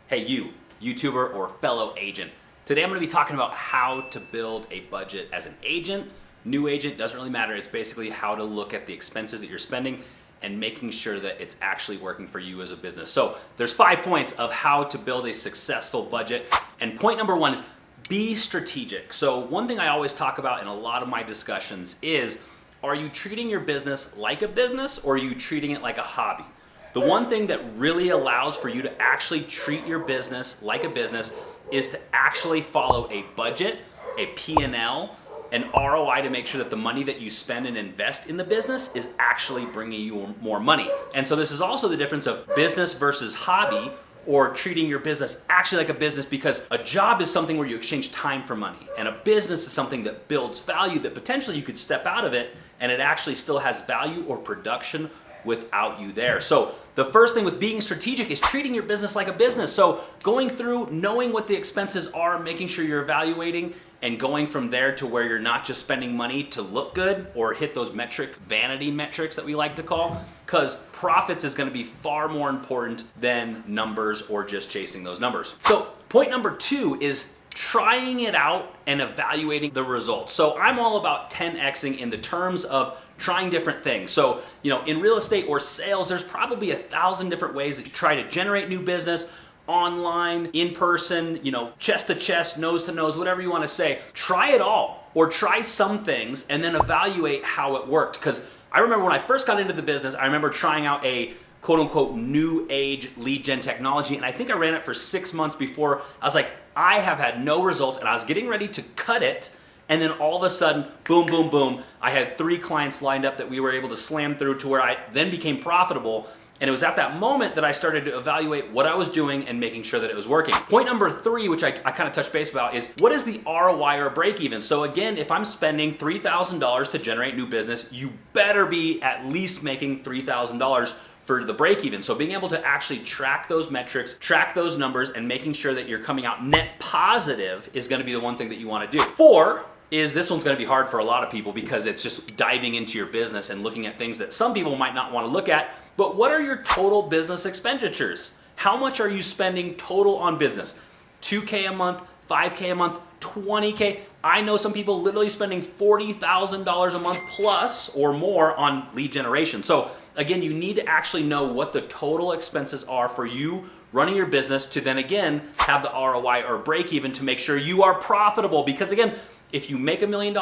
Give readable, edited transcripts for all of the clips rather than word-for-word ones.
Hey you, YouTuber or fellow agent. Today I'm going to be talking about how to build a budget as an agent. New agent, doesn't really matter. It's basically how to look at the expenses that you're spending and making sure that it's actually working for you as a business. So there's 5 points of how to build a successful budget. And point number 1 is be strategic. So one thing I always talk about in a lot of my discussions is, are you treating your business like a business or are you treating it like a hobby? The one thing that really allows for you to actually treat your business like a business is to actually follow a budget, a P&L, an ROI to make sure that the money that you spend and invest in the business is actually bringing you more money. And so this is also the difference of business versus hobby, or treating your business actually like a business, because a job is something where you exchange time for money, and a business is something that builds value that potentially you could step out of it and it actually still has value or production without you there. So the first thing with being strategic is treating your business like a business. So going through, knowing what the expenses are, making sure you're evaluating, and going from there to where you're not just spending money to look good or hit those vanity metrics that we like to call, because profits is going to be far more important than numbers or just chasing those numbers. So point number 2 is trying it out and evaluating the results. So I'm all about 10xing in the terms of trying different things. So, in real estate or sales, there's probably 1,000 different ways that you try to generate new business, online, in person, chest to chest, nose to nose, whatever you want to say. Try it all, or try some things and then evaluate how it worked. Because I remember when I first got into the business, I remember trying out a quote unquote new age lead gen technology. And I think I ran it for 6 months before I was like, I have had no results, and I was getting ready to cut it. And then all of a sudden, boom, boom, boom, I had 3 clients lined up that we were able to slam through to where I then became profitable. And it was at that moment that I started to evaluate what I was doing and making sure that it was working. Point number 3, which I kind of touched base about, is what is the ROI or break even? So again, if I'm spending $3,000 to generate new business, you better be at least making $3,000 for the break even. So being able to actually track those metrics, track those numbers, and making sure that you're coming out net positive is going to be the one thing that you want to do. 4 is, this one's going to be hard for a lot of people because it's just diving into your business and looking at things that some people might not want to look at. But what are your total business expenditures? How much are you spending total on business? $2K a month, $5K a month, $20K. I know some people literally spending $40,000 a month plus or more on lead generation. So again, you need to actually know what the total expenses are for you running your business to then again have the ROI or break even to make sure you are profitable. Because again, if you make $1 million,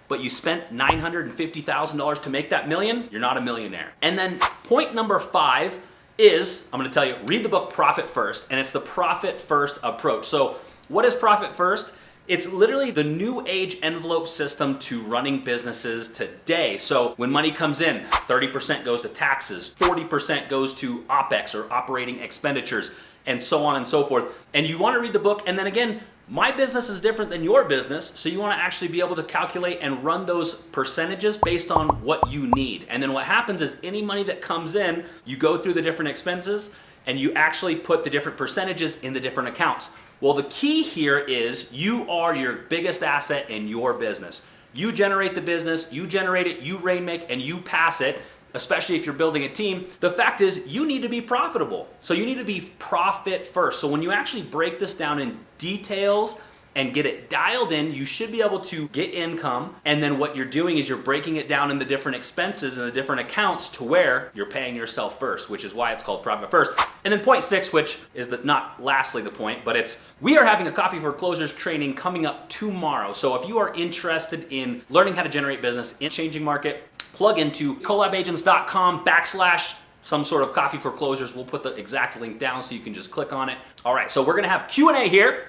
but you spent $950,000 to make that million, you're not a millionaire. And then point number 5 is, I'm going to tell you, read the book Profit First, and it's the profit first approach. So what is profit first? It's literally the new age envelope system to running businesses today. So when money comes in, 30% goes to taxes, 40% goes to OPEX or operating expenditures, and so on and so forth. And you want to read the book, and then again, my business is different than your business, so you want to actually be able to calculate and run those percentages based on what you need. And then what happens is any money that comes in, you go through the different expenses and you actually put the different percentages in the different accounts. Well, the key here is you are your biggest asset in your business. You generate the business, you generate it, you rainmake, and you pass it. Especially if you're building a team, the fact is you need to be profitable. So you need to be profit first. So when you actually break this down in details and get it dialed in, you should be able to get income. And then what you're doing is you're breaking it down in the different expenses and the different accounts to where you're paying yourself first, which is why it's called Profit First. And then point 6, which is not lastly the point, but it's, we are having a Coffee for Closers training coming up tomorrow. So if you are interested in learning how to generate business in a changing market, plug into collabagents.com/ some sort of Coffee for Closers. We'll put the exact link down so you can just click on it. All right, so we're gonna have Q&A here.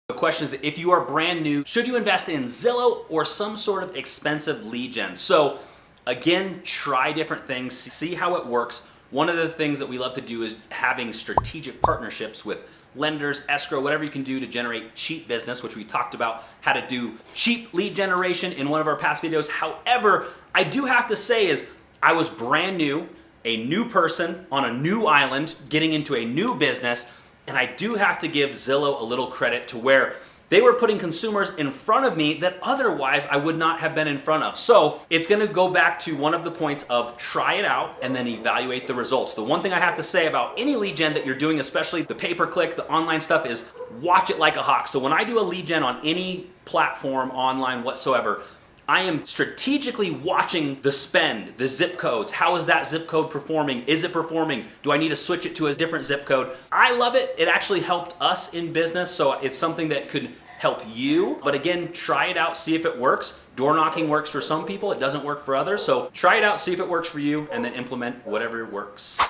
The question is, if you are brand new, should you invest in Zillow or some sort of expensive lead gen? So again, try different things, see how it works. One of the things that we love to do is having strategic partnerships with lenders, escrow, whatever you can do to generate cheap business, which we talked about how to do cheap lead generation in one of our past videos. However, I do have to say is I was brand new, a new person on a new island, getting into a new business, and I do have to give Zillow a little credit to where They were putting consumers in front of me that otherwise I would not have been in front of. So it's gonna go back to one of the points of try it out and then evaluate the results. The one thing I have to say about any lead gen that you're doing, especially the pay-per-click, the online stuff, is watch it like a hawk. So when I do a lead gen on any platform online whatsoever, I am strategically watching the spend, the zip codes. How is that zip code performing? Is it performing? Do I need to switch it to a different zip code? I love it. It actually helped us in business, so it's something that could help you. But again, try it out, see if it works. Door knocking works for some people, it doesn't work for others. So try it out, see if it works for you, and then implement whatever works.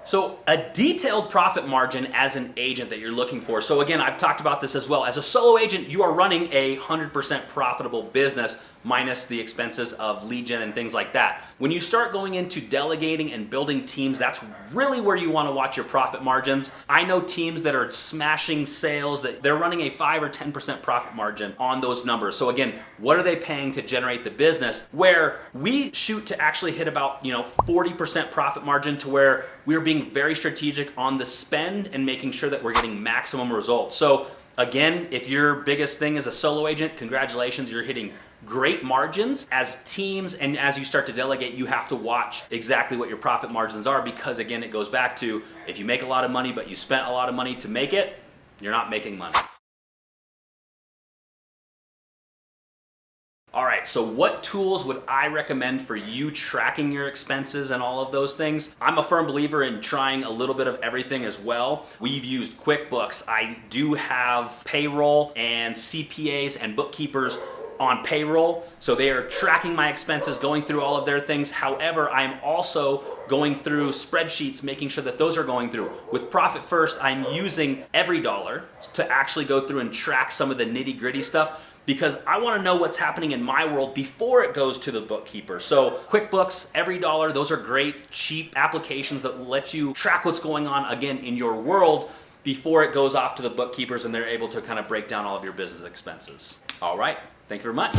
So a detailed profit margin as an agent that you're looking for. So again, I've talked about this as well. As a solo agent, you are running a 100% profitable business minus the expenses of lead gen and things like that. When you start going into delegating and building teams, that's really where you want to watch your profit margins. I know teams that are smashing sales, that they're running a 5 or 10% profit margin on those numbers. So again, what are they paying to generate the business? Where we shoot to actually hit about 40% profit margin, to where we're being very strategic on the spend and making sure that we're getting maximum results. So again, if your biggest thing is a solo agent, congratulations, you're hitting great margins. As teams and as you start to delegate, you have to watch exactly what your profit margins are, because again, it goes back to, if you make a lot of money but you spent a lot of money to make it, you're not making money. All right, so what tools would I recommend for you tracking your expenses and all of those things? I'm a firm believer in trying a little bit of everything as well. We've used QuickBooks. I do have payroll and CPAs and bookkeepers on payroll, so they are tracking my expenses, going through all of their things. However, I am also going through spreadsheets, making sure that those are going through. With Profit First, I'm using EveryDollar to actually go through and track some of the nitty-gritty stuff, because I want to know what's happening in my world before it goes to the bookkeeper. So QuickBooks, EveryDollar, those are great, cheap applications that let you track what's going on, again, in your world before it goes off to the bookkeepers and they're able to kind of break down all of your business expenses. All right, thank you very much.